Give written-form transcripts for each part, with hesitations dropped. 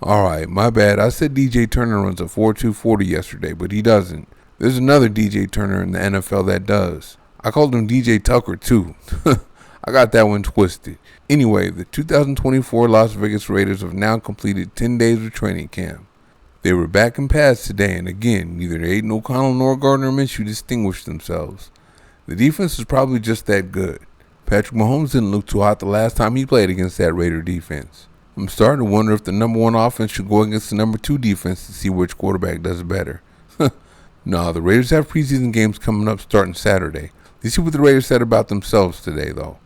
Alright, my bad. I said DJ Turner runs a 4.240 yesterday, but he doesn't. There's another DJ Turner in the NFL that does. I called him DJ Tucker too. I got that one twisted. Anyway, the 2024 Las Vegas Raiders have now completed 10 days of training camp. They were back in pads today, and again, neither Aiden O'Connell nor Gardner Minshew distinguished themselves. The defense is probably just that good. Patrick Mahomes didn't look too hot the last time he played against that Raider defense. I'm starting to wonder if the number one offense should go against the number two defense to see which quarterback does better. No, the Raiders have preseason games coming up starting Saturday. Let's see what the Raiders said about themselves today, though.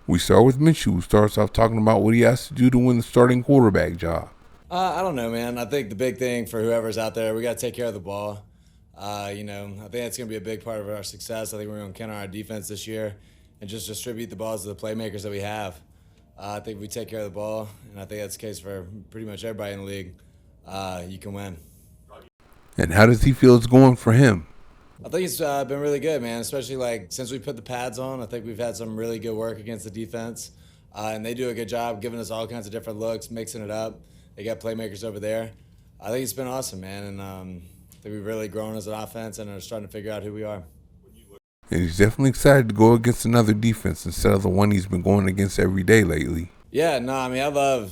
We start with Minshew, who starts off talking about what he has to do to win the starting quarterback job. I don't know, man. I think the big thing for whoever's out there, we got to take care of the ball. I think that's going to be a big part of our success. I think we're going to count on our defense this year and just distribute the balls to the playmakers that we have. I think if we take care of the ball, and I think that's the case for pretty much everybody in the league, you can win. And how does he feel it's going for him? I think it's been really good, man, especially since we put the pads on. I think we've had some really good work against the defense, and they do a good job giving us all kinds of different looks, mixing it up. They got playmakers over there. I think it's been awesome, man, and I think we've really grown as an offense and are starting to figure out who we are. And he's definitely excited to go against another defense instead of the one he's been going against every day lately. Yeah, no, I mean, I love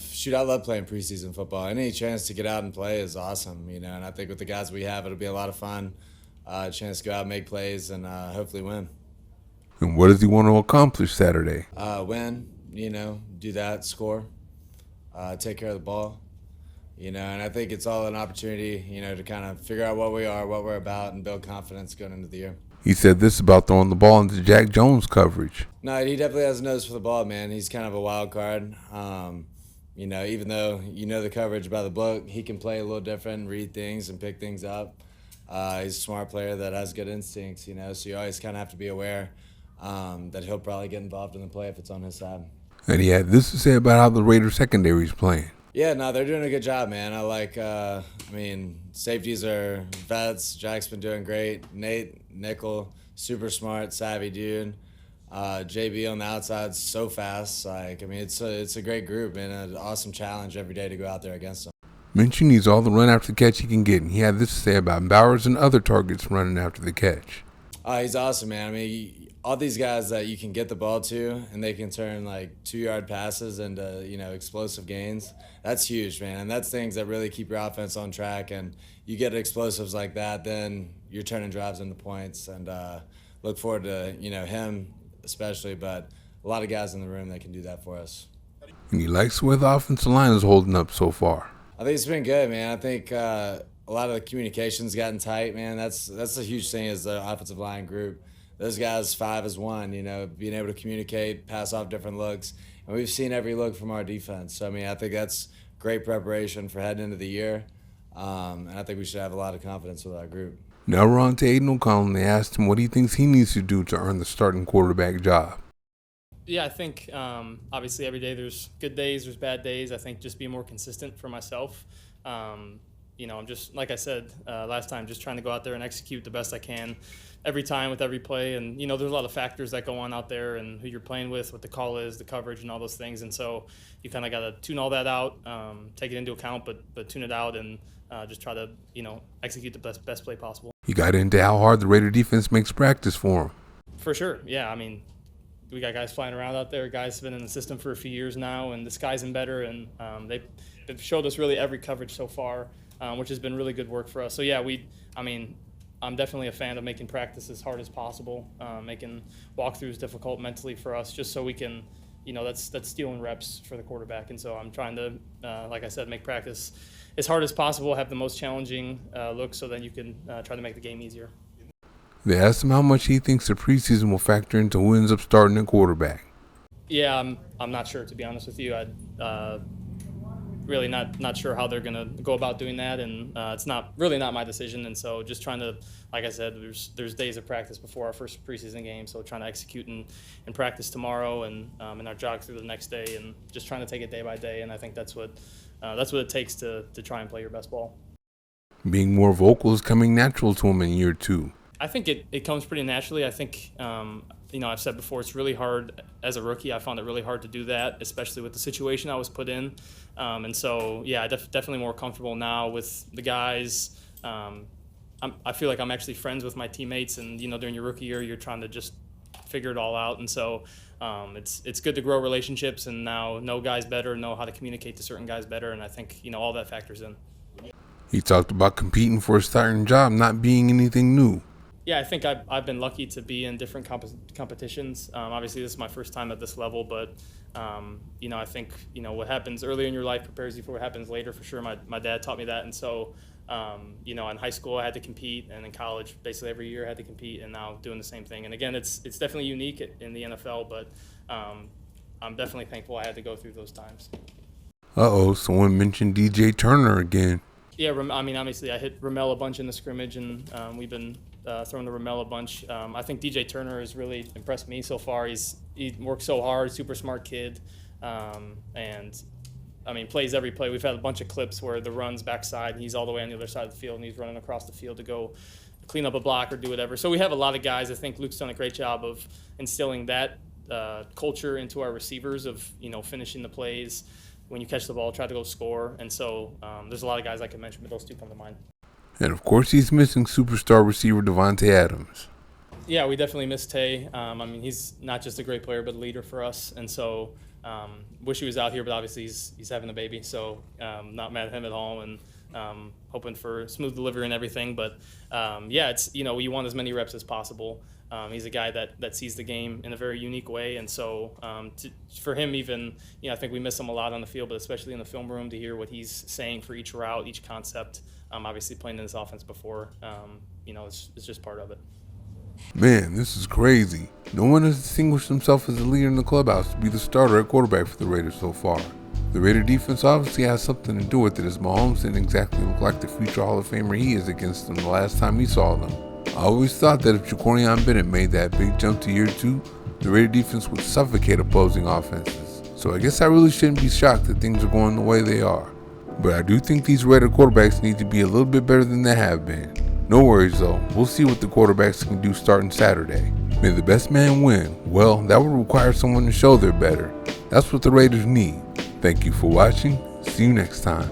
playing preseason football. Any chance to get out and play is awesome, and I think with the guys we have, it'll be a lot of fun. A chance to go out and make plays and hopefully win. And what does he want to accomplish Saturday? Win, do that, score, take care of the ball, and I think it's all an opportunity, to kind of figure out what we are, what we're about, and build confidence going into the year. He said this about throwing the ball into Jack Jones coverage. No, he definitely has a nose for the ball, man. He's kind of a wild card. Even though the coverage by the book, he can play a little different, read things, and pick things up. He's a smart player that has good instincts, so you always kind of have to be aware that he'll probably get involved in the play if it's on his side. And he had this to say about how the Raiders secondary is playing. Yeah, no, they're doing a good job, man. Safeties are vets. Jack's been doing great. Nate, nickel, super smart, savvy dude. JB on the outside's so fast. It's a great group, man. An awesome challenge every day to go out there against them. Minshew needs all the run after the catch he can get, and he had this to say about Bowers and other targets running after the catch. He's awesome, man. All these guys that you can get the ball to, and they can turn 2-yard passes into explosive gains. That's huge, man. And that's things that really keep your offense on track. And you get explosives like that, then you're turning drives into points. And look forward to him especially, but a lot of guys in the room that can do that for us. And he likes the way the offensive line is holding up so far. I think it's been good, man. I think a lot of the communication's gotten tight, man. That's a huge thing as the offensive line group. Those guys 5 as 1, being able to communicate, pass off different looks. And we've seen every look from our defense. So, I think that's great preparation for heading into the year. And I think we should have a lot of confidence with our group. Now we're on to Aiden O'Connell, and they asked him what he thinks he needs to do to earn the starting quarterback job. Yeah, I think obviously every day there's good days, there's bad days. I think just be more consistent for myself. I'm just, like I said last time, just trying to go out there and execute the best I can every time with every play. And, there's a lot of factors that go on out there and who you're playing with, what the call is, the coverage, and all those things. And so you kind of got to tune all that out, take it into account, but tune it out and just try to, execute the best play possible. You got into how hard the Raider defense makes practice for him. For sure, yeah. We got guys flying around out there. Guys have been in the system for a few years now, and the sky's been better. And they've showed us really every coverage so far, which has been really good work for us. So yeah, I'm definitely a fan of making practice as hard as possible, making walkthroughs difficult mentally for us, just so we can, that's stealing reps for the quarterback. And so I'm trying to, like I said, make practice as hard as possible, have the most challenging look, so then you can try to make the game easier. They asked him how much he thinks the preseason will factor into who ends up starting at quarterback. Yeah, I'm not sure, to be honest with you. Really not sure how they're going to go about doing that, and it's not my decision. And so just trying to, like I said, there's days of practice before our first preseason game, so trying to execute in practice tomorrow and in our jog through the next day, and just trying to take it day by day. And I think that's what it takes to try and play your best ball. Being more vocal is coming natural to him in year 2. I think it comes pretty naturally. I think, I've said before, it's really hard as a rookie. I found it really hard to do that, especially with the situation I was put in. And so, yeah, definitely more comfortable now with the guys. I feel like I'm actually friends with my teammates, and, during your rookie year, you're trying to just figure it all out. And so it's good to grow relationships and now know guys better, know how to communicate to certain guys better. And I think, all that factors in. He talked about competing for a starting job not being anything new. Yeah, I think I've been lucky to be in different competitions. Obviously, this is my first time at this level, but I think what happens earlier in your life prepares you for what happens later. For sure, my dad taught me that, and so in high school I had to compete, and in college basically every year I had to compete, and now doing the same thing. And again, it's definitely unique in the NFL, but I'm definitely thankful I had to go through those times. Someone mentioned DJ Turner again. Yeah, obviously I hit Ramel a bunch in the scrimmage, and we've been throwing to Ramel a bunch. I think DJ Turner has really impressed me so far. He works so hard, super smart kid, and plays every play. We've had a bunch of clips where the run's backside, and he's all the way on the other side of the field, and he's running across the field to go clean up a block or do whatever. So we have a lot of guys. I think Luke's done a great job of instilling that culture into our receivers of finishing the plays. When you catch the ball, try to go score. And so there's a lot of guys I can mention, but those two come to mind. And, of course, he's missing superstar receiver Davante Adams. Yeah, we definitely miss Tay. He's not just a great player, but a leader for us. And so wish he was out here, but obviously he's having a baby. So not mad at him at all, and hoping for smooth delivery and everything. But, it's you want as many reps as possible. He's a guy that sees the game in a very unique way, and so for him even, I think we miss him a lot on the field, but especially in the film room to hear what he's saying for each route, each concept. Obviously playing in this offense before, it's just part of it. Man, this is crazy. No one has distinguished himself as a leader in the clubhouse to be the starter at quarterback for the Raiders so far. The Raider defense obviously has something to do with it, as Mahomes didn't exactly look like the future Hall of Famer he is against them the last time he saw them. I always thought that if Ja'Cory Bennett made that big jump to year 2, the Raider defense would suffocate opposing offenses. So I guess I really shouldn't be shocked that things are going the way they are. But I do think these Raider quarterbacks need to be a little bit better than they have been. No worries though, we'll see what the quarterbacks can do starting Saturday. May the best man win. Well, that would require someone to show they're better. That's what the Raiders need. Thank you for watching. See you next time.